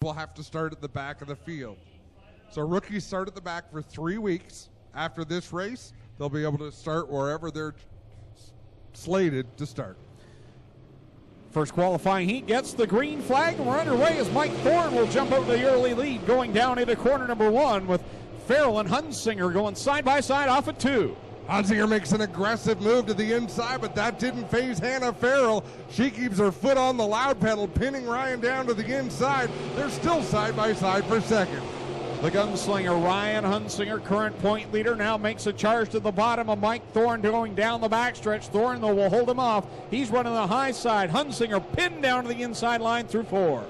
will have to start at the back of the field. So rookies start at the back for 3 weeks. After this race, they'll be able to start wherever they're slated to start. First qualifying heat gets the green flag, and we're underway as Mike Thorne will jump out the early lead, going down into corner number 1 with Farrell and Hunsinger going side by side off at 2. Hunsinger makes an aggressive move to the inside, but that didn't faze Hannah Farrell. She keeps her foot on the loud pedal, pinning Ryan down to the inside. They're still side by side for second. The gunslinger Ryan Hunsinger, current point leader, now makes a charge to the bottom of Mike Thorne going down the backstretch. Thorne, though, will hold him off. He's running the high side. Hunsinger pinned down to the inside line through 4.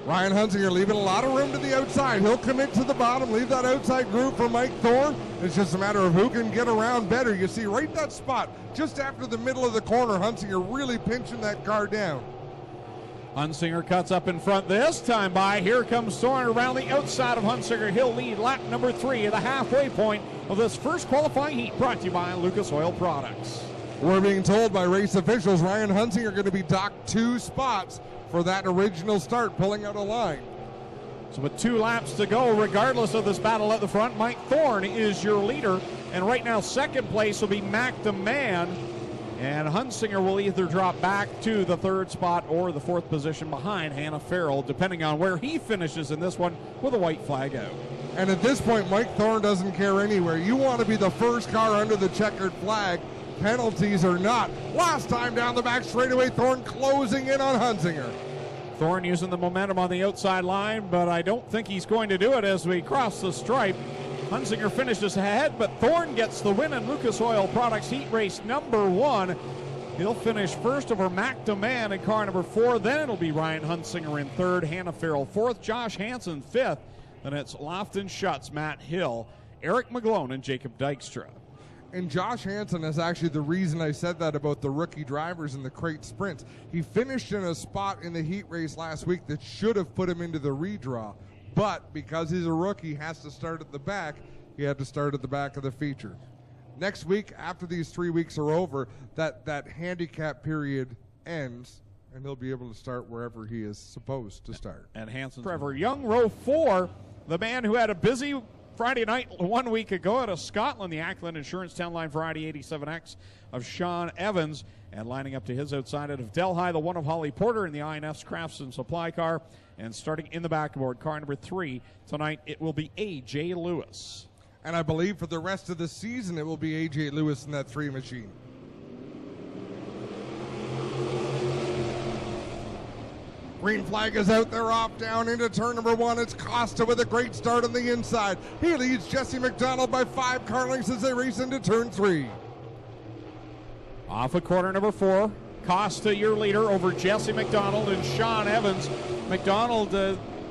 Ryan Hunsinger leaving a lot of room to the outside. He'll commit to the bottom, leave that outside groove for Mike Thorne. It's just a matter of who can get around better. You see right that spot, just after the middle of the corner, Hunsinger really pinching that car down. Hunsinger cuts up in front this time by. Here comes Thorne around the outside of Hunsinger. He'll lead lap number 3 at the halfway point of this first qualifying heat, brought to you by Lucas Oil Products. We're being told by race officials Ryan Hunsinger going to be docked 2 spots for that original start, pulling out a line. So with 2 laps to go, regardless of this battle at the front, Mike Thorne is your leader. And right now, second place will be Mac DeMann. And Hunsinger will either drop back to the 3rd spot or the 4th position behind Hannah Farrell, depending on where he finishes in this one with a white flag out. And at this point, Mike Thorne doesn't care anywhere. You want to be the first car under the checkered flag, penalties or not. Last time down the back straightaway, Thorne closing in on Hunsinger. Thorne using the momentum on the outside line, but I don't think he's going to do it as we cross the stripe. Hunsinger finishes ahead, but Thorne gets the win in Lucas Oil Products Heat Race number 1. He'll finish first over Mac DeMann in car number 4. Then it'll be Ryan Hunsinger in 3rd, Hannah Farrell 4th, Josh Hansen 5th. Then it's Lofton Schutz, Matt Hill, Eric McGlone, and Jacob Dykstra. And Josh Hansen is actually the reason I said that about the rookie drivers in the crate sprints. He finished in a spot in the heat race last week that should have put him into the redraw. But because he's a rookie, has to start at the back, he had to start at the back of the feature. Next week, after these 3 weeks are over, that handicap period ends, and he'll be able to start wherever he is supposed to start. And Hansen's Trevor Young, row 4, the man who had a busy Friday night 1 week ago out of Scotland, the Ackland Insurance Town Line Variety 87X of Sean Evans. And lining up to his outside of Delhi, the 1 of Holly Porter in the INF's Crafts and Supply car. And starting in the backboard, car number 3 tonight, it will be A.J. Lewis. And I believe for the rest of the season, it will be A.J. Lewis in that 3 machine. Green flag is out there, off down into turn number 1. It's Costa with a great start on the inside. He leads Jesse McDonald by 5 car lengths as they race into turn 3. Off of corner number 4, Costa, your leader, over Jesse McDonald and Sean Evans. McDonald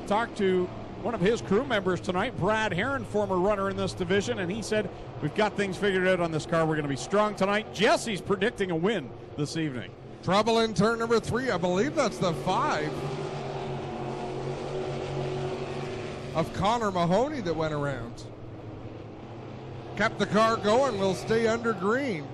talked to one of his crew members tonight, Brad Heron, former runner in this division, and he said, we've got things figured out on this car. We're going to be strong tonight. Jesse's predicting a win this evening. Trouble in turn number 3. I believe that's the 5 of Connor Mahoney that went around. Kept the car going, will stay under green.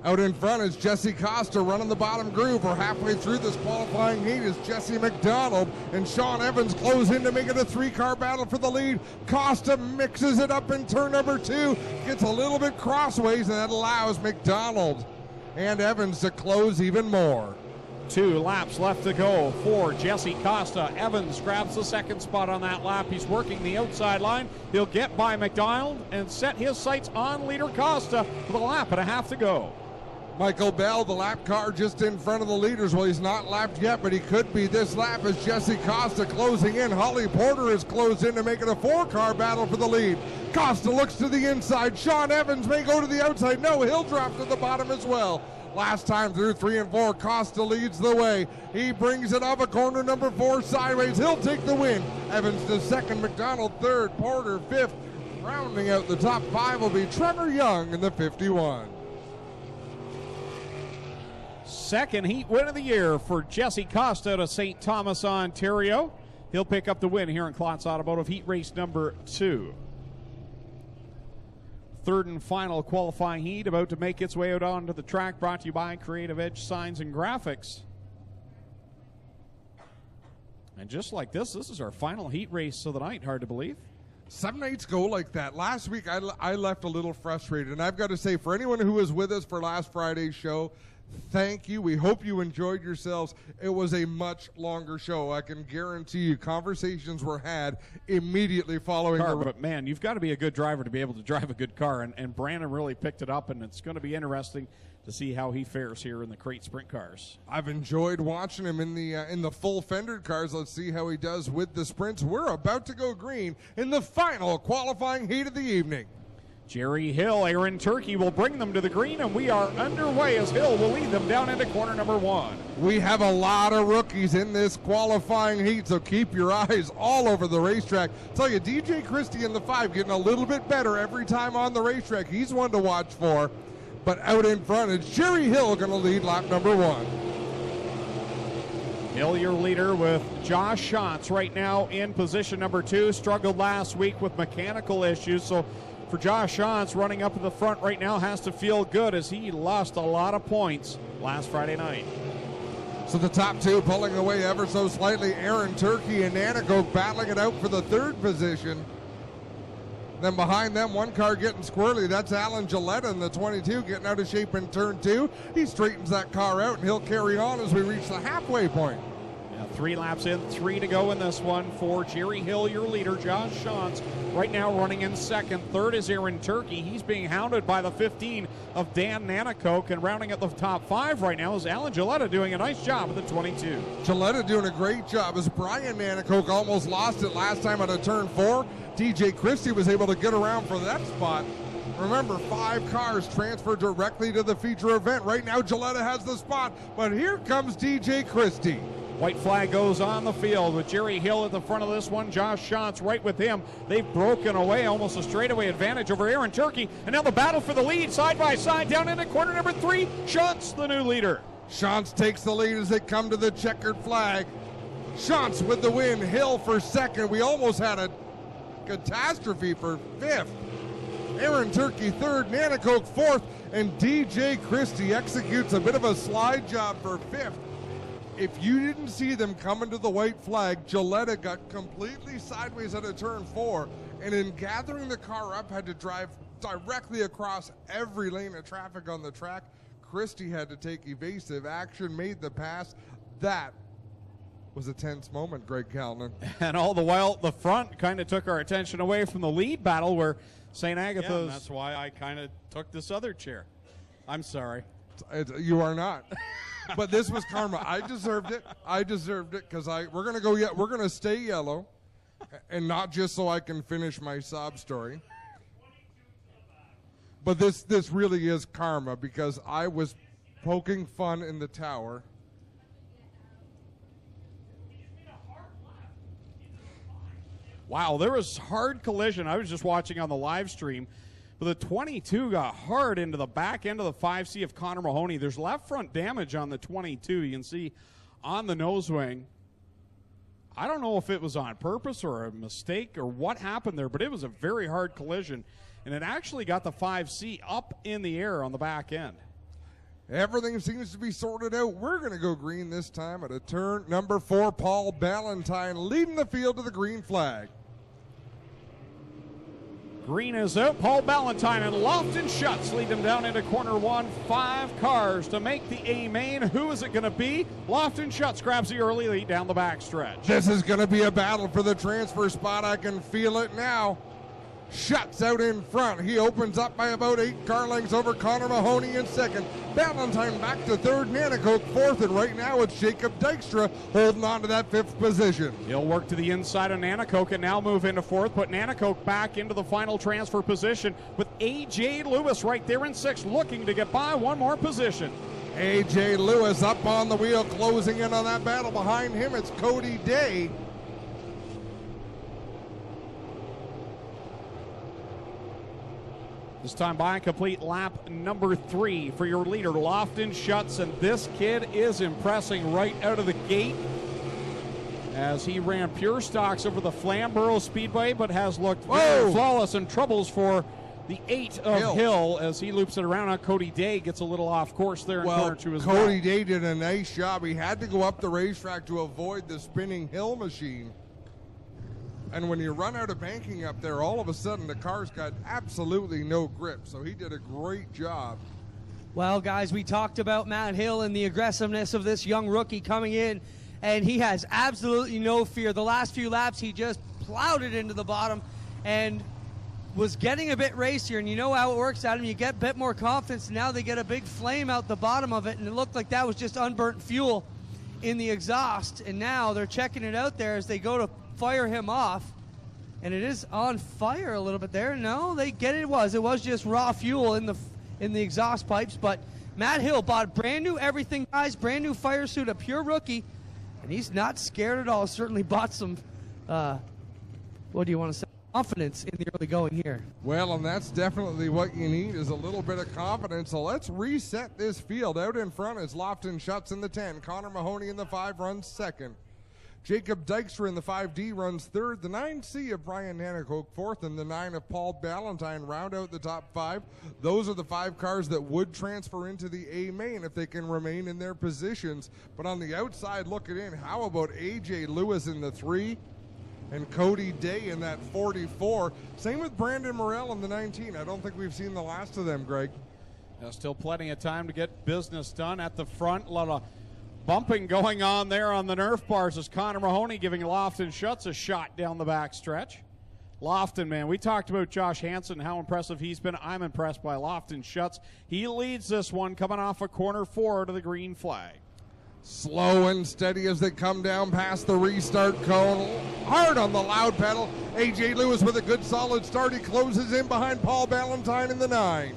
Out in front is Jesse Costa running the bottom groove. We're halfway through this qualifying heat as Jesse McDonald and Sean Evans close in to make it a 3-car battle for the lead. Costa mixes it up in turn number 2, gets a little bit crossways, and that allows McDonald and Evans to close even more. 2 laps left to go for Jesse Costa. Evans grabs the 2nd spot on that lap. He's working the outside line. He'll get by McDonald and set his sights on leader Costa with a lap and a half to go. Michael Bell, the lap car just in front of the leaders. Well, he's not lapped yet, but he could be this lap as Jesse Costa closing in. Holly Porter is closed in to make it a 4-car battle for the lead. Costa looks to the inside. Sean Evans may go to the outside. No, he'll drop to the bottom as well. Last time through 3 and 4, Costa leads the way. He brings it off a corner number 4 sideways. He'll take the win. Evans to 2nd, McDonald 3rd, Porter 5th. Rounding out the top 5 will be Trevor Young in the 51. 2nd heat win of the year for Jesse Costa out of St. Thomas, Ontario. He'll pick up the win here in Klotz Automotive Heat Race number 2. 3rd and final qualifying heat about to make its way out onto the track, brought to you by Creative Edge Signs and Graphics. And just like this is our final heat race of the night. Hard to believe. Some nights go like that. Last week, I left a little frustrated. And I've got to say, for anyone who was with us for last Friday's show, thank you. We hope you enjoyed yourselves. It was a much longer show. I can guarantee you conversations were had immediately following the... But, man, you've got to be a good driver to be able to drive a good car. And Brandon really picked it up, and it's going to be interesting to see how he fares here in the crate sprint cars. I've enjoyed watching him in the full fendered cars. Let's see how he does with the sprints. We're about to go green in the final qualifying heat of the evening. Jerry Hill, Aaron Turkey will bring them to the green, and we are underway as Hill will lead them down into corner number 1. We have a lot of rookies in this qualifying heat, so keep your eyes all over the racetrack. Tell you, DJ Christie in the 5 getting a little bit better every time on the racetrack. He's one to watch for. But out in front, it's Jerry Hill going to lead lap number 1. Hill, your leader, with Josh Schatz right now in position number 2. Struggled last week with mechanical issues, so for Josh Schatz running up at the front right now has to feel good as he lost a lot of points last Friday night. So the top 2 pulling away ever so slightly. Aaron Turkey and Nanago battling it out for the 3rd position. Then behind them, one car getting squirrely. That's Alan Gillette in the 22 getting out of shape in turn 2. He straightens that car out, and he'll carry on as we reach the halfway point. 3 laps in, 3 to go in this one for Jerry Hill, your leader. Josh Schatz right now running in 2nd. 3rd is Aaron Turkey. He's being hounded by the 15 of Dan Nanakoke, and rounding at the top 5 right now is Alan Gillette doing a nice job at the 22. Gillette doing a great job as Brian Nanakoke almost lost it last time at a turn 4. DJ Christie was able to get around for that spot. Remember, 5 cars transfer directly to the feature event. Right now, Gillette has the spot, but here comes DJ Christie. White flag goes on the field with Jerry Hill at the front of this one. Josh Schatz right with him. They've broken away almost a straightaway advantage over Aaron Turkey. And now the battle for the lead, side by side, down into corner number 3. Schatz, the new leader. Schatz takes the lead as they come to the checkered flag. Schatz with the win, Hill for 2nd. We almost had a catastrophe for 5th. Aaron Turkey 3rd, Nanakoke 4th, and DJ Christie executes a bit of a slide job for 5th. If you didn't see them coming to the white flag, Gillette got completely sideways at a turn 4, and in gathering the car up, had to drive directly across every lane of traffic on the track. Christie had to take evasive action, made the pass. That was a tense moment, Greg Calnan. And all the while, the front kind of took our attention away from the lead battle where St. Agatha's... Yeah, and that's why I kind of took this other chair. I'm sorry. You are not. But this was karma. I deserved it. I deserved it because we're gonna go. We're gonna stay yellow, and not just so I can finish my sob story. But this really is karma because I was poking fun in the tower. Wow, there was hard collision. I was just watching on the live stream. But the 22 got hard into the back end of the 5C of Connor Mahoney. There's left front damage on the 22. You can see on the nose wing. I don't know if it was on purpose or a mistake or what happened there, but it was a very hard collision. And it actually got the 5C up in the air on the back end. Everything seems to be sorted out. We're going to go green this time at a turn number 4. Paul Ballantyne leading the field to the green flag. Green is out. Paul Ballantyne and Lofton Schatz lead them down into corner 1. 5 cars to make the A main. Who is it going to be? Lofton Schatz grabs the early lead down the backstretch. This is going to be a battle for the transfer spot. I can feel it now. Schatz out in front. He opens up by about 8 car lengths over Connor Mahoney in 2nd. Ballantyne back to 3rd, Nanakoke 4th, and right now it's Jacob Dykstra holding on to that 5th position. He'll work to the inside of Nanakoke and now move into 4th, put Nanakoke back into the final transfer position with A.J. Lewis right there in 6th, looking to get by one more position. A.J. Lewis up on the wheel, closing in on that battle. Behind him, it's Cody Day. This time by complete lap number 3 for your leader, Lofton Schatz, and this kid is impressing right out of the gate as he ran pure stocks over the Flamborough Speedway, but has looked very flawless, and troubles for the 8 of Hill as he loops it around on Cody Day. Gets a little off course there in corner 2 as well. Cody Day did a nice job. He had to go up the racetrack to avoid the spinning Hill machine. And when you run out of banking up there, all of a sudden the car's got absolutely no grip. So he did a great job. Well, guys, we talked about Matt Hill and the aggressiveness of this young rookie coming in, and he has absolutely no fear. The last few laps, he just plowed it into the bottom and was getting a bit racier. And you know how it works, Adam. You get a bit more confidence, and now they get a big flame out the bottom of it, and it looked like that was just unburnt fuel in the exhaust. And now they're checking it out there as they go to fire him off. And it is on fire a little bit there. No, they get it. It was just raw fuel in the exhaust pipes. But Matt Hill bought brand new everything, guys, brand new fire suit, a pure rookie, and he's not scared at all. Certainly bought some, what do you want to say, confidence in the early going here. Well, and that's definitely what you need, is a little bit of confidence. So let's reset this field. Out in front is Lofton Schutz in the 10. Connor Mahoney in the 5 runs second. Jacob Dykstra in the 5D runs third. The 9C of Brian Nanakoke fourth, and the 9 of Paul Ballantyne round out the top 5. Those are the 5 cars that would transfer into the A main if they can remain in their positions. But on the outside looking in, how about AJ Lewis in the 3 and Cody Day in that 44? Same with Brandon Morell in the 19. I don't think we've seen the last of them, Greg. Still plenty of time to get business done at the front. A lot of bumping going on there on the Nerf bars as Connor Mahoney giving Lofton Schutz a shot down the back stretch. Lofton, man, we talked about Josh Hansen, how impressive he's been. I'm impressed by Lofton Schutz. He leads this one coming off of corner 4 to the green flag. Slow and steady as they come down past the restart cone. Hard on the loud pedal. AJ Lewis with a good solid start. He closes in behind Paul Ballantyne in the 9.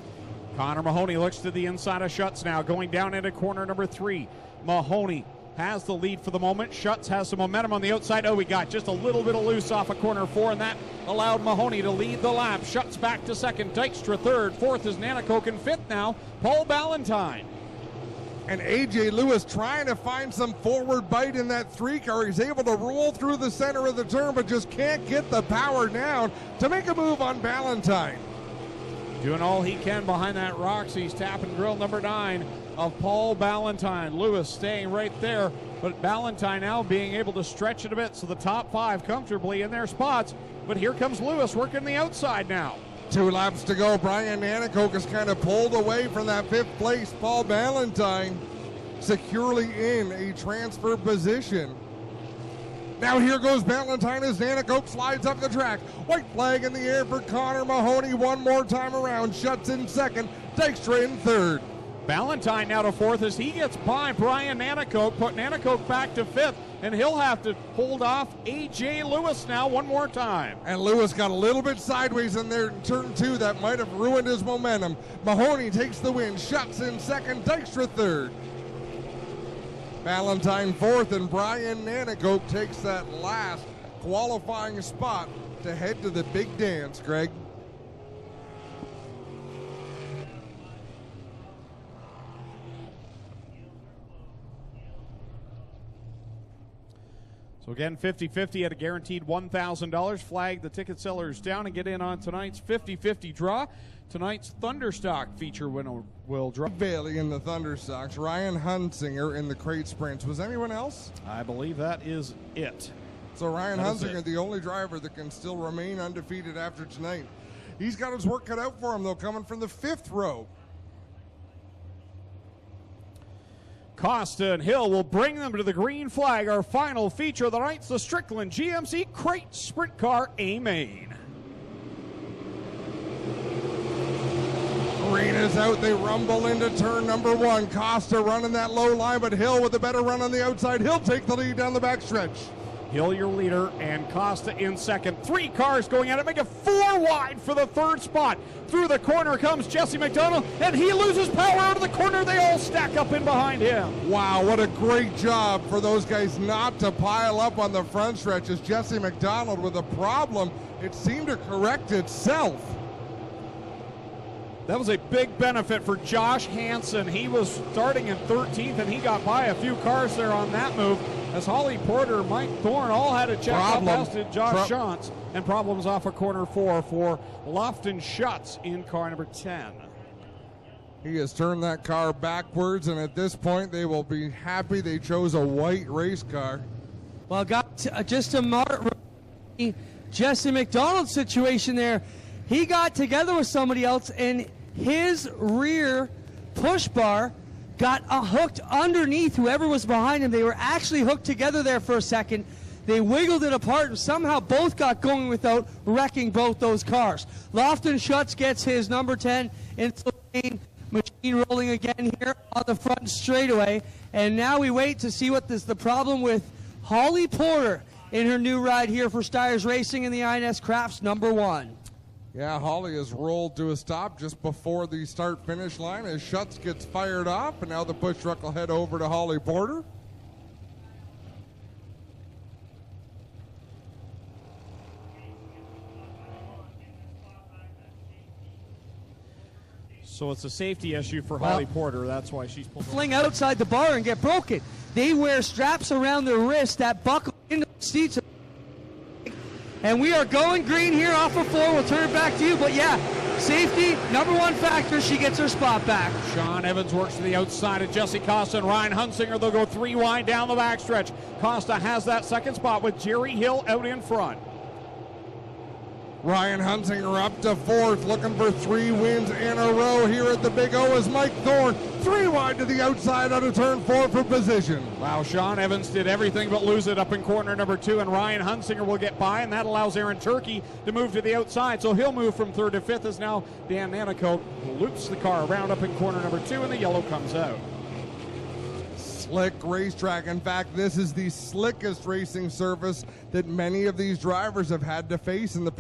Connor Mahoney looks to the inside of Schutz now, going down into corner number 3. Mahoney has the lead for the moment. Schutz has some momentum on the outside. Oh, we got just a little bit of loose off of corner 4, and that allowed Mahoney to lead the lap. Schutz back to second, Dykstra third, fourth is Nanakoke, and fifth now, Paul Ballantyne. And AJ Lewis trying to find some forward bite in that 3 car. He's able to roll through the center of the turn, but just can't get the power down to make a move on Ballantyne. Doing all he can behind that Roxy's tap and grill number 9 of Paul Ballantyne. Lewis staying right there, but Ballantyne now being able to stretch it a bit, so the top 5 comfortably in their spots. But here comes Lewis working the outside now. 2 laps to go. Brian Nanakoke is kind of pulled away from that 5th place. Paul Ballantyne securely in a transfer position. Now here goes Ballantyne as Nanakoke slides up the track. White flag in the air for Connor Mahoney one more time around. Schutz in second, Dykstra in third. Ballantyne now to fourth as he gets by Brian Nanakoke, put Nanakoke back to 5th, and he'll have to hold off AJ Lewis now one more time. And Lewis got a little bit sideways in there in turn 2. That might have ruined his momentum. Mahoney takes the win. Schutz in second, Dykstra third. Ballantyne fourth, and Brian Nanakoke takes that last qualifying spot to head to the big dance, Greg. So again, 50-50 at a guaranteed $1,000. Flag the ticket sellers down and get in on tonight's 50-50 draw. Tonight's Thunderstock feature winner will draw. Bailey in the Thunderstocks, Ryan Hunsinger in the crate sprints. Was anyone else? I believe that is it. So Ryan Hunsinger, the only driver that can still remain undefeated after tonight. He's got his work cut out for him, though, coming from the 5th row. Costa and Hill will bring them to the green flag. Our final feature of the night's the Strickland GMC Crate Sprint Car A Main. Green is out. They rumble into turn number 1. Costa running that low line, but Hill with a better run on the outside. He'll take the lead down the backstretch. Hill, your leader, and Costa in second. 3 cars going at it, make it 4 wide for the 3rd spot. Through the corner comes Jesse McDonald, and he loses power out of the corner. They all stack up in behind him. Wow, what a great job for those guys not to pile up on the front stretch as Jesse McDonald with a problem. It seemed to correct itself. That was a big benefit for Josh Hansen. He was starting in 13th, and he got by a few cars there on that move. as Holly Porter, Mike Thorne all had a check up, as did Josh Shantz, and problems off of corner 4 for Lofton Schutz in car number 10. He has turned that car backwards, and at this point they will be happy they chose a white race car. Well, just to mark Jesse McDonald's situation there, he got together with somebody else, and his rear push bar got hooked underneath whoever was behind him. They were actually hooked together there for a second. They wiggled it apart, and somehow both got going without wrecking both those cars. Lofton Schutz gets his number 10 into the lane. Machine rolling again here on the front straightaway. And now we wait to see what the problem with Holly Porter in her new ride here for Steyrs Racing in the INS Crafts number 1. Yeah, Holly has rolled to a stop just before the start-finish line as Schutz gets fired off, and now the push truck will head over to Holly Porter. So it's a safety issue for Holly Porter. That's why she's pulled. Fling outside the bar and get broken. They wear straps around their wrist that buckle into the seats. And we are going green here off of 4. We'll turn it back to you. But yeah, safety, number 1 factor. She gets her spot back. Sean Evans works to the outside of Jesse Costa and Ryan Hunsinger. They'll go 3 wide down the backstretch. Costa has that second spot with Jerry Hill out in front. Ryan Hunsinger up to 4th, looking for 3 wins in a row here at the Big O as Mike Thorne 3 wide to the outside out of turn 4 for position. Wow, Sean Evans did everything but lose it up in corner number 2, and Ryan Hunsinger will get by, and that allows Aaron Turkey to move to the outside. So he'll move from 3rd to 5th as now Dan Nanicoke loops the car around up in corner number 2, and the yellow comes out. Slick racetrack. In fact, this is the slickest racing surface that many of these drivers have had to face in the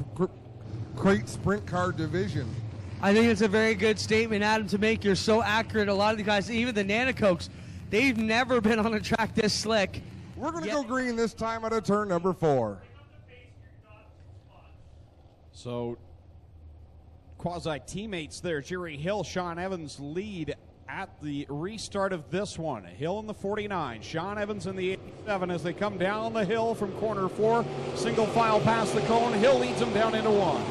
crate sprint car division. I think it's a very good statement, Adam, to make. You're so accurate. A lot of the guys, even the Nanacokes, they've never been on a track this slick. We're going to go green this time out of turn number 4. So quasi-teammates there. Jerry Hill, Sean Evans lead at the restart of this one. Hill in the 49, Sean Evans in the 87 as they come down the hill from corner 4. Single file past the cone. Hill leads them down into 1.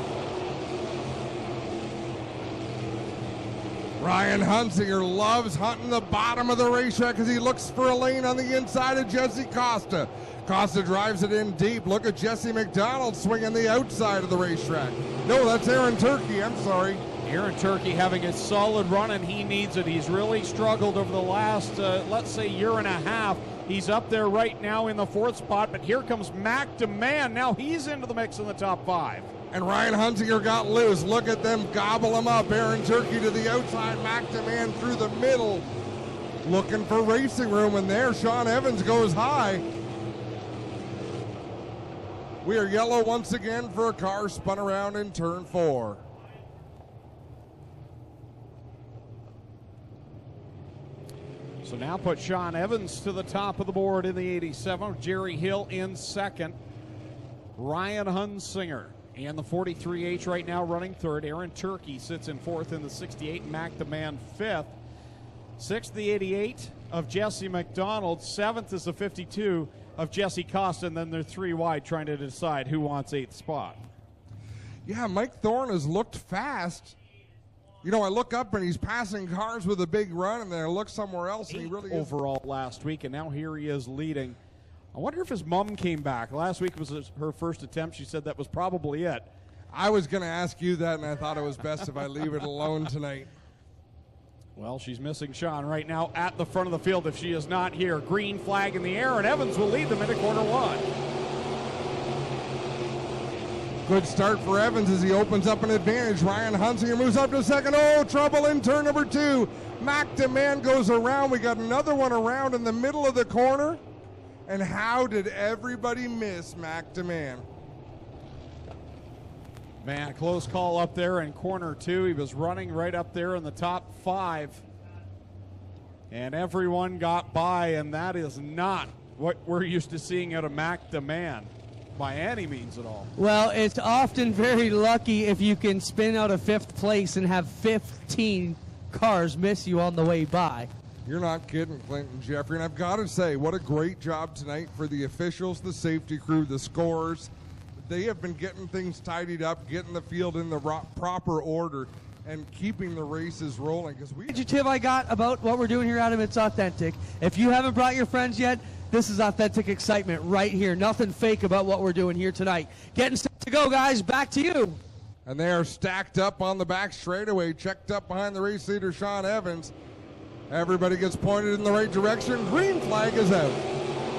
Ryan Hunsinger loves hunting the bottom of the racetrack as he looks for a lane on the inside of Jesse Costa. Costa drives it in deep. Look at Jesse McDonald swinging the outside of the racetrack. No, that's Aaron Turkey. I'm sorry. Aaron Turkey having a solid run, and he needs it. He's really struggled over the last, let's say, year and a half. He's up there right now in the 4th spot, but here comes Mac DeMann. Now he's into the mix in the top 5. And Ryan Hunsinger got loose. Look at them gobble him up. Aaron Turkey to the outside, Mac DeMann through the middle. Looking for racing room, and there Sean Evans goes high. We are yellow once again for a car spun around in turn 4. So now put Sean Evans to the top of the board in the 87. Jerry Hill in 2nd. Ryan Hunsinger and the 43H right now running 3rd. Aaron Turkey sits in 4th in the 68. Mac DeMann 5th. 6th, the 88 of Jesse McDonald. 7th is the 52 of Jesse Costa. And then they're 3 wide trying to decide who wants 8th spot. Yeah, Mike Thorne has looked fast. You know, I look up and he's passing cars with a big run, and then I look somewhere else and he really is. Overall last week, and now here he is leading. I wonder if his mom came back. Last week was her first attempt. She said that was probably it. I was going to ask you that, and I thought it was best if I leave it alone tonight. Well, she's missing Sean right now at the front of the field if she is not here. Green flag in the air, and Evans will lead them into corner 1. Good start for Evans as he opens up an advantage. Ryan Hunsinger moves up to 2nd. Oh, trouble in turn number 2. Mac DeMann goes around. We got another one around in the middle of the corner. And how did everybody miss Mac DeMann? Man, close call up there in corner 2. He was running right up there in the top 5. And everyone got by, and that is not what we're used to seeing out of Mac DeMann by any means at all. Well, it's often very lucky if you can spin out of 5th place and have 15 cars miss you on the way by. You're not kidding, Clinton Jeffrey. And I've got to say, what a great job tonight for the officials, the safety crew, the scorers. They have been getting things tidied up, getting the field in the proper order, and keeping the races rolling. Because Adjective I got about what we're doing here, Adam, it's authentic. If you haven't brought your friends yet, this is authentic excitement right here. Nothing fake about what we're doing here tonight. Getting set to go, guys. Back to you. And they are stacked up on the back straightaway, checked up behind the race leader, Sean Evans. Everybody gets pointed in the right direction. Green flag is out.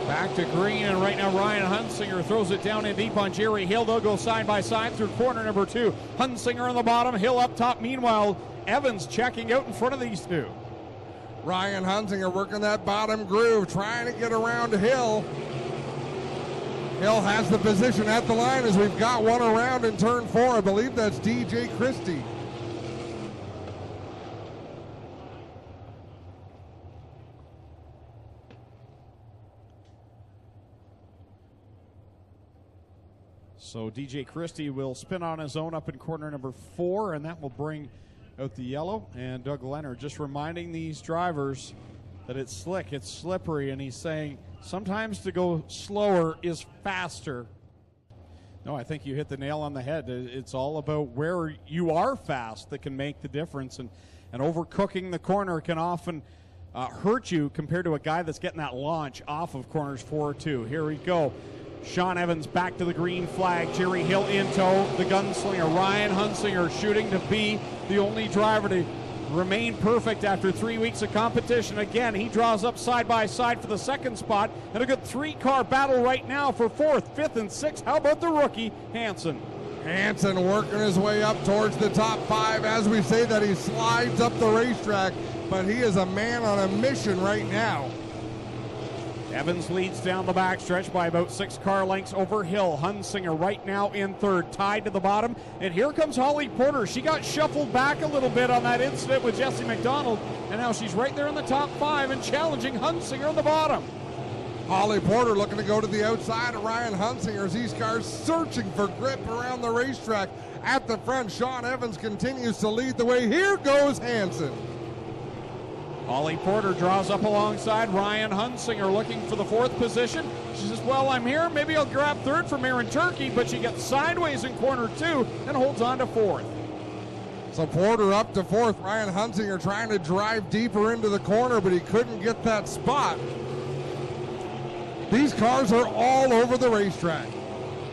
Back to green, and right now Ryan Hunsinger throws it down in deep on Jerry Hill. They'll go side by side through corner number 2. Hunsinger on the bottom, Hill up top. Meanwhile, Evans checking out in front of these two. Ryan Hunsinger working that bottom groove, trying to get around Hill. Hill has the position at the line as we've got one around in turn 4. I believe that's DJ Christie. So DJ Christie will spin on his own up in corner number 4, and that will bring out the yellow. And Doug Leonard just reminding these drivers that it's slick, it's slippery, and he's saying sometimes to go slower is faster. No, I think you hit the nail on the head. It's all about where you are fast that can make the difference, and overcooking the corner can often hurt you compared to a guy that's getting that launch off of corners 4-2. Here we go. Sean Evans back to the green flag. Jerry Hill in tow. The gunslinger Ryan Hunsinger shooting to be the only driver to remain perfect after 3 weeks of competition. Again, he draws up side by side for the second spot, and a good 3-car battle right now for 4th, 5th, and 6th. How about the rookie, Hansen? Hansen working his way up towards the top 5. As we say that, he slides up the racetrack, but he is a man on a mission right now. Evans leads down the backstretch by about 6 car lengths over Hill. Hunsinger right now in 3rd, tied to the bottom. And here comes Holly Porter. She got shuffled back a little bit on that incident with Jesse McDonald, and now she's right there in the top 5 and challenging Hunsinger on the bottom. Holly Porter looking to go to the outside of Ryan Hunsinger as these cars searching for grip around the racetrack. At the front, Sean Evans continues to lead the way. Here goes Hansen. Holly Porter draws up alongside Ryan Hunsinger looking for the 4th position. She says, well, I'm here. Maybe I'll grab 3rd from Aaron Turkey, but she gets sideways in corner 2 and holds on to 4th. So Porter up to 4th. Ryan Hunsinger trying to drive deeper into the corner, but he couldn't get that spot. These cars are all over the racetrack.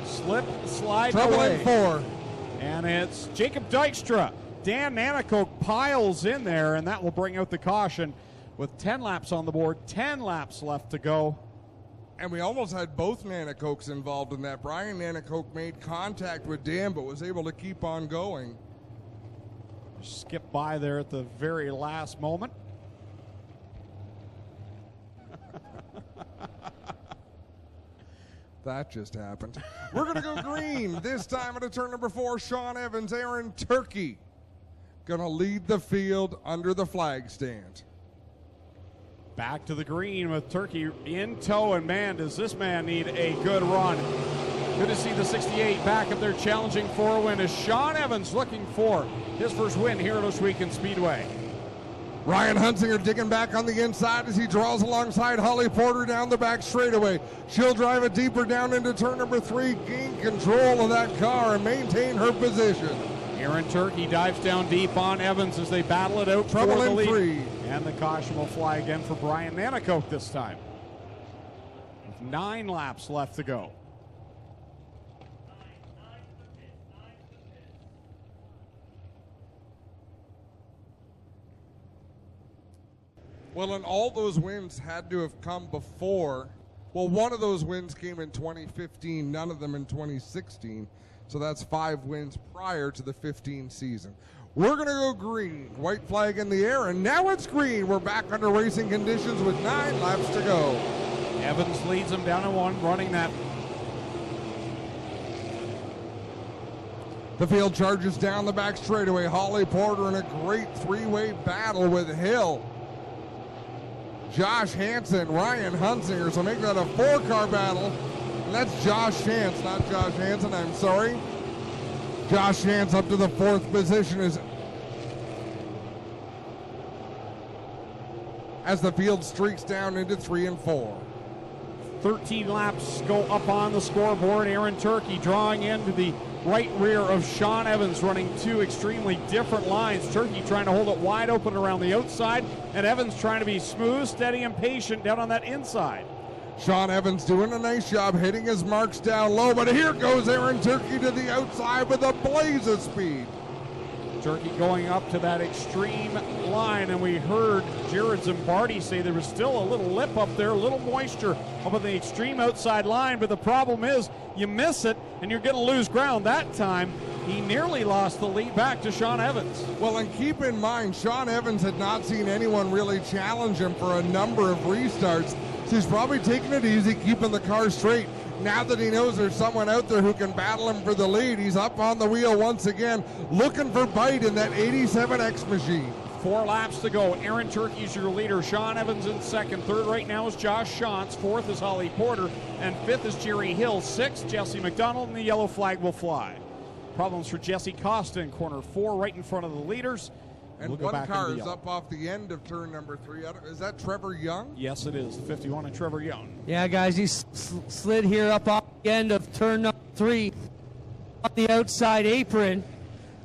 Slip, slide Trouble away. in 4. And it's Jacob Dykstra. Dan Nanakoke piles in there, and that will bring out the caution with 10 laps on the board, 10 laps left to go. And we almost had both Nanakokes involved in that. Brian Nanakoke made contact with Dan, but was able to keep on going. Skip by there at the very last moment. That just happened. We're going to go green. This time at a turn number 4, Sean Evans, Aaron Turkey. Going to lead the field under the flag stand. Back to the green with Turkey in tow, and man, does this man need a good run. Good to see the 68 back up there challenging for a win as Sean Evans looking for his first win here at Ohsweken Speedway. Ryan Hunsinger digging back on the inside as he draws alongside Holly Porter down the back straightaway. She'll drive it deeper down into turn number 3, gain control of that car and maintain her position. Aaron Turkey dives down deep on Evans as they battle it out Trouble for the in lead. 3. And the caution will fly again for Brian Nanakoke this time. With 9 laps left to go. Well, and all those wins had to have come before. Well, one of those wins came in 2015, none of them in 2016. So that's 5 wins prior to the 15 season. We're going to go green. White flag in the air, and now it's green. We're back under racing conditions with 9 laps to go. Evans leads them down to 1, running that. The field charges down the back straightaway. Holly Porter in a great 3-way battle with Hill. Josh Hansen, Ryan Hunsinger, so make that a 4-car battle. And that's Josh Chance, not Josh Hansen, I'm sorry. Josh Chance up to the 4th position as the field streaks down into 3 and 4. 13 laps go up on the scoreboard. Aaron Turkey drawing into the right rear of Sean Evans, running two extremely different lines. Turkey trying to hold it wide open around the outside, and Evans trying to be smooth, steady, and patient down on that inside. Sean Evans doing a nice job hitting his marks down low, but here goes Aaron Turkey to the outside with a blaze of speed. Turkey going up to that extreme line, and we heard Jared Zimbardi say there was still a little lip up there, a little moisture up on the extreme outside line, but the problem is you miss it and you're going to lose ground. That time he nearly lost the lead back to Sean Evans. Well, and keep in mind, Sean Evans had not seen anyone really challenge him for a number of restarts, so he's probably taking it easy, keeping the car straight. Now that he knows there's someone out there who can battle him for the lead, he's up on the wheel once again, looking for bite in that 87X machine. 4 laps to go. Aaron Turkey's your leader. Sean Evans in second. Third right now is Josh Shantz. Fourth is Holly Porter. And fifth is Jerry Hill. Sixth, Jesse McDonald, and the yellow flag will fly. Problems for Jesse Costa in corner 4, right in front of the leaders. And we'll one car is up off the end of turn number 3. Is that Trevor Young? Yes, it is. 51 and Trevor Young. Yeah, guys, he slid here up off the end of turn number 3 on the outside apron.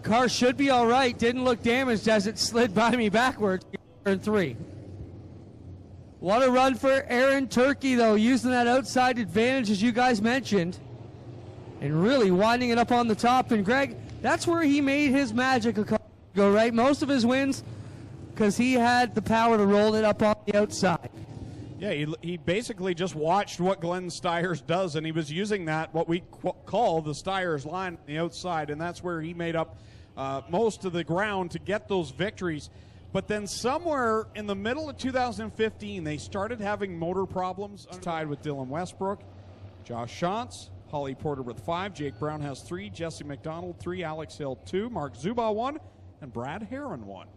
Car should be all right. Didn't look damaged as it slid by me backwards. Turn 3. What a run for Aaron Turkey, though, using that outside advantage, as you guys mentioned, and really winding it up on the top. And, Greg, that's where he made his magic a couple ago, right? Most of his wins because he had the power to roll it up on the outside. Yeah, he basically just watched what Glenn Styres does, and he was using that, what we call the Styres line on the outside, and that's where he made up most of the ground to get those victories. But then somewhere in the middle of 2015, they started having motor problems. Tied with Dylan Westbrook, Josh Shantz, Holly Porter with 5, Jake Brown has 3, Jesse McDonald 3, Alex Hill 2, Mark Zuba 1, and Brad Herron 1.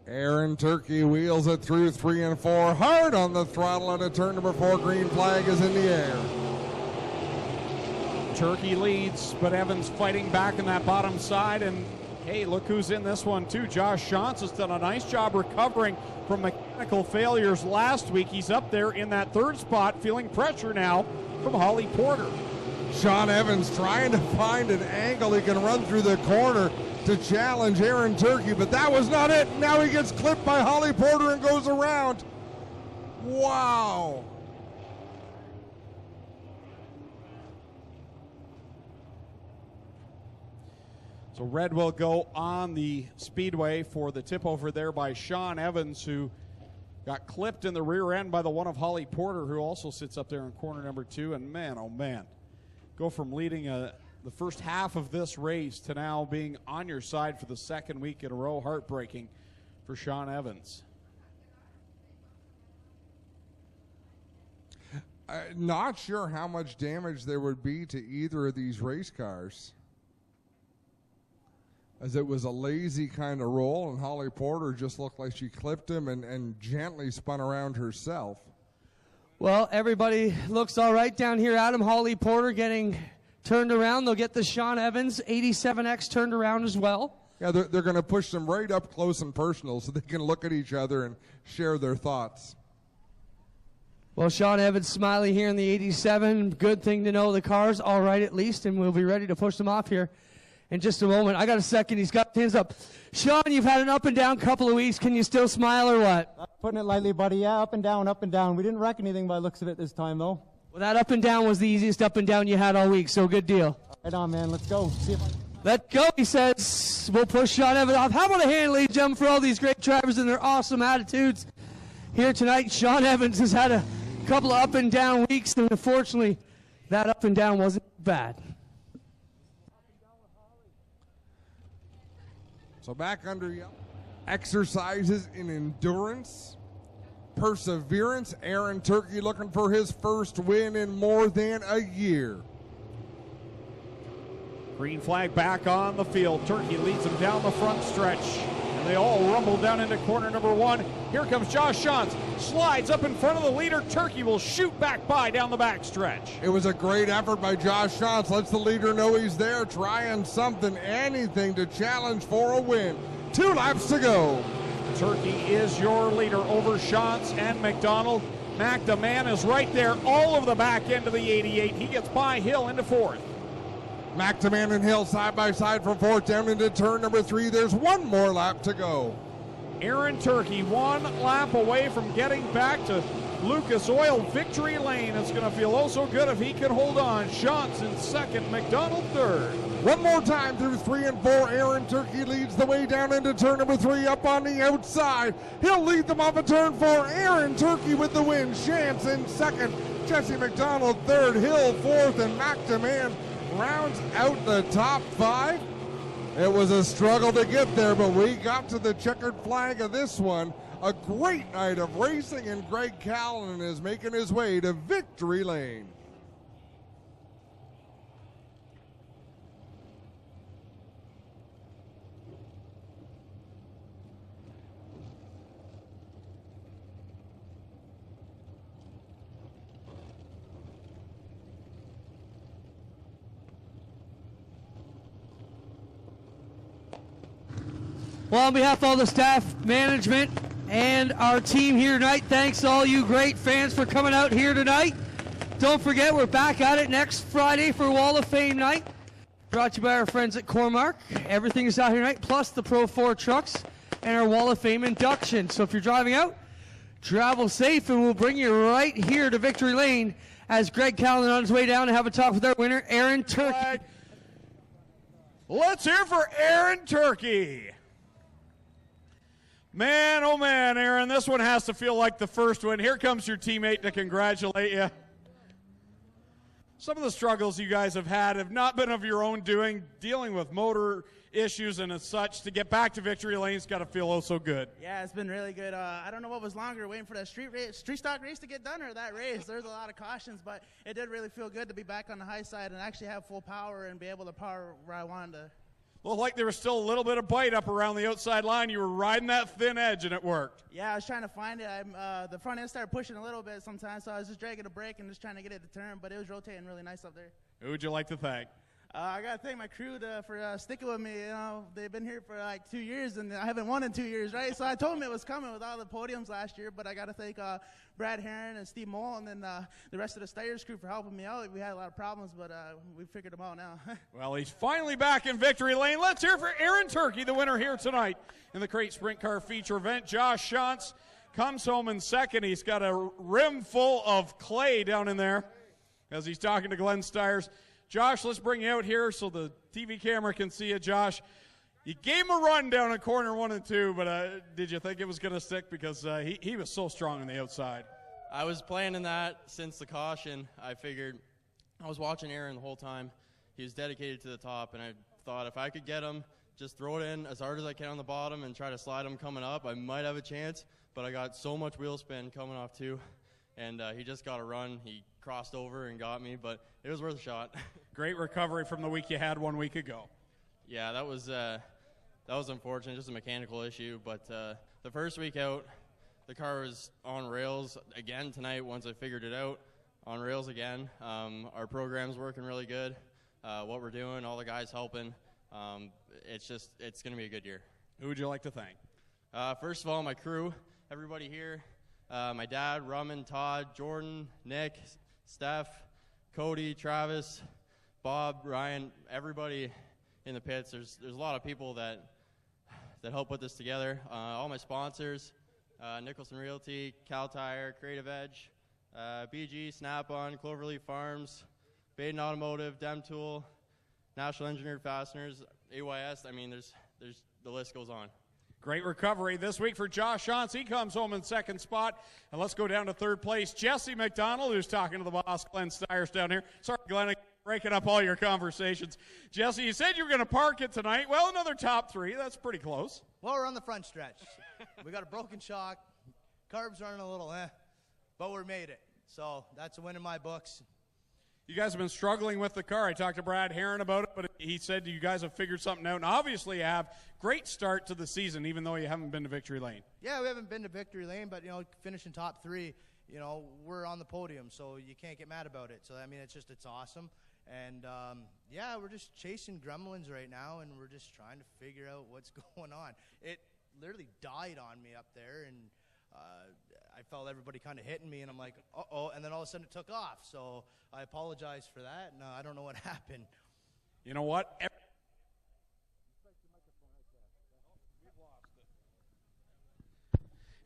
Aaron Turkey wheels it through 3 and 4, hard on the throttle at a turn number 4. Green flag is in the air. Turkey leads, but Evans fighting back in that bottom side, and hey, look who's in this one too. Josh Shantz has done a nice job recovering from mechanical failures last week. He's up there in that 3rd spot, feeling pressure now from Holly Porter. Sean Evans trying to find an angle he can run through the corner to challenge Aaron Turkey, but that was not it. Now he gets clipped by Holly Porter and goes around. Wow. So red will go on the speedway for the tip over there by Sean Evans, who got clipped in the rear end by the one of Holly Porter, who also sits up there in corner number 2. And man, oh man, go from leading the first half of this race to now being on your side for the 2nd week in a row. Heartbreaking for Sean Evans. Not sure how much damage there would be to either of these race cars, as it was a lazy kind of roll, and Holly Porter just looked like she clipped him and gently spun around herself. Well, everybody looks all right down here. Adam, Holly Porter getting turned around. They'll get the Sean Evans 87X turned around as well. Yeah, they're going to push them right up close and personal so they can look at each other and share their thoughts. Well, Sean Evans smiling here in the 87. Good thing to know the car's all right at least, and we'll be ready to push them off here in just a moment. I got a second. He's got his hands up. Sean, you've had an up and down couple of weeks. Can you still smile or what? Putting it lightly, buddy. Yeah, up and down, up and down. We didn't wreck anything by the looks of it this time, though. Well, that up and down was the easiest up and down you had all week, so good deal. Right on, man. Let's go. See if I... Let's go, he says. We'll push Sean Evans off. How about a hand, ladies and gentlemen, for all these great drivers and their awesome attitudes here tonight. Sean Evans has had a couple of up and down weeks, and unfortunately, that up and down wasn't bad. So back under yellow. Exercises in endurance, perseverance. Aaron Turkey looking for his first win in more than a year. Green flag back on the field. Turkey leads them down the front stretch, and they all rumble down into corner number 1. Here comes Josh Shantz. Slides up in front of the leader. Turkey will shoot back by down the back stretch. It was a great effort by Josh Shantz. Lets the leader know he's there, trying something, anything to challenge for a win. 2 laps to go. Turkey is your leader over Shantz and McDonald. McDeman is right there, all of the back end of the 88. He gets by Hill into fourth. McDeman and Hill side by side from fourth down into turn number 3. There's one more lap to go. Aaron Turkey 1 lap away from getting back to Lucas Oil victory lane. It's going to feel oh so good if he can hold on. Shantz in second, McDonald third. One more time through 3 and 4. Aaron Turkey leads the way down into turn number 3 up on the outside. He'll lead them off of turn 4. Aaron Turkey with the win. Shantz in second. Jesse McDonald third. Hill fourth. And McDeman rounds out the top 5. It was a struggle to get there, but we got to the checkered flag of this one. A great night of racing, and Greg Callan is making his way to victory lane. Well, on behalf of all the staff, management, and our team here tonight, thanks to all you great fans for coming out here tonight. Don't forget, we're back at it next Friday for Wall of Fame night. Brought to you by our friends at Cormark. Everything is out here tonight, plus the Pro 4 trucks and our Wall of Fame induction. So if you're driving out, travel safe, and we'll bring you right here to Victory Lane as Greg Callan on his way down to have a talk with our winner, Aaron Turkey. Let's hear for Aaron Turkey. Man, oh man, Aaron, this one has to feel like the first one. Here comes your teammate to congratulate you. Some of the struggles you guys have had have not been of your own doing, dealing with motor issues and as such. To get back to victory lane's got to feel oh so good. Yeah, it's been really good. I don't know what was longer, waiting for that street stock race to get done or that race. There's a lot of cautions, but it did really feel good to be back on the high side and actually have full power and be able to power where I wanted to. Looked like there was still a little bit of bite up around the outside line. You were riding that thin edge, and it worked. Yeah, I was trying to find it. The front end started pushing a little bit sometimes, so I was just dragging a brake and just trying to get it to turn, but it was rotating really nice up there. Who would you like to thank? I got to thank my crew for sticking with me. You know, they've been here for like 2 years, and I haven't won in 2 years, right? So I told them it was coming with all the podiums last year, but I got to thank Brad Heron and Steve Moll, and then the rest of the Styres crew for helping me out. We had a lot of problems, but we figured them out now. Well, he's finally back in victory lane. Let's hear for Aaron Turkey, the winner here tonight in the Crate Sprint Car Feature event. Josh Shantz comes home in second. He's got a rim full of clay down in there as he's talking to Glenn Styres. Josh, let's bring you out here so the TV camera can see you. Josh, you gave him a run down in corner 1 and 2, but did you think it was going to stick? Because he was so strong on the outside. I was planning that since the caution. I figured, I was watching Aaron the whole time. He was dedicated to the top, and I thought if I could get him, just throw it in as hard as I can on the bottom and try to slide him coming up, I might have a chance. But I got so much wheel spin coming off too, and he just got a run. He crossed over and got me, but it was worth a shot. Great recovery from the week you had 1 week ago. Yeah, that was unfortunate, just a mechanical issue. But the first week out, the car was on rails again tonight. Once I figured it out, on rails again. Our program's working really good. What we're doing, all the guys helping. It's going to be a good year. Who would you like to thank? First of all, my crew, everybody here. My dad, Rumman, Todd, Jordan, Nick, Steph, Cody, Travis, Bob, Ryan, everybody in the pits. There's a lot of people that help put this together. All my sponsors, Nicholson Realty, Cal Tire, Creative Edge, BG, Snap-on, Cloverleaf Farms, Baden Automotive, Dem Tool, National Engineered Fasteners, AYS. I mean, there's the list goes on. Great recovery this week for Josh Shantz. He comes home in second spot. And let's go down to third place. Jesse McDonald, who's talking to the boss, Glenn Styres, down here. Sorry, Glenn, I'm breaking up all your conversations. Jesse, you said you were going to park it tonight. Well, another top 3. That's pretty close. Well, we're on the front stretch. We got a broken shock. Carbs running a little, but we made it. So that's a win in my books. You guys have been struggling with the car. I talked to Brad Heron about it, but he said you guys have figured something out. And obviously you have great start to the season, even though you haven't been to victory lane. Yeah, we haven't been to victory lane, but, finishing top 3, we're on the podium, so you can't get mad about it. So, I mean, it's awesome. And, we're just chasing gremlins right now, and we're just trying to figure out what's going on. It literally died on me up there, and I felt everybody kind of hitting me, and I'm like, uh-oh, and then all of a sudden it took off. So I apologize for that, and I don't know what happened. You know what?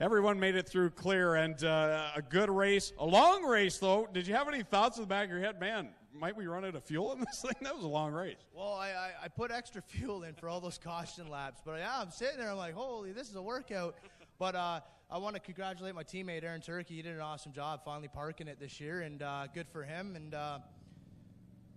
Everyone made it through clear, and a good race. A long race, though. Did you have any thoughts in the back of your head? Man, might we run out of fuel in this thing? That was a long race. Well, I put extra fuel in for all those caution laps, but yeah, I'm sitting there, I'm like, holy, this is a workout. But I want to congratulate my teammate, Aaron Turkey. He did an awesome job finally parking it this year, and good for him. And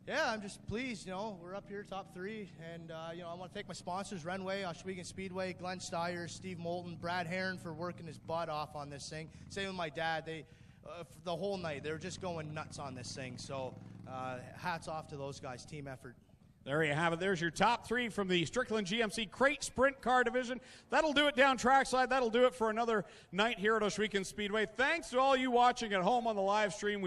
yeah, I'm just pleased, we're up here top 3, and I want to thank my sponsors, Renway, Oswego Speedway, dmstyres, Steve Moulton, Brad Heron for working his butt off on this thing. Same with my dad. They the whole night, they were just going nuts on this thing. So hats off to those guys, team effort. There you have it. There's your top 3 from the Strickland GMC Crate Sprint Car Division. That'll do it down trackside. That'll do it for another night here at Oswego Speedway. Thanks to all you watching at home on the live stream.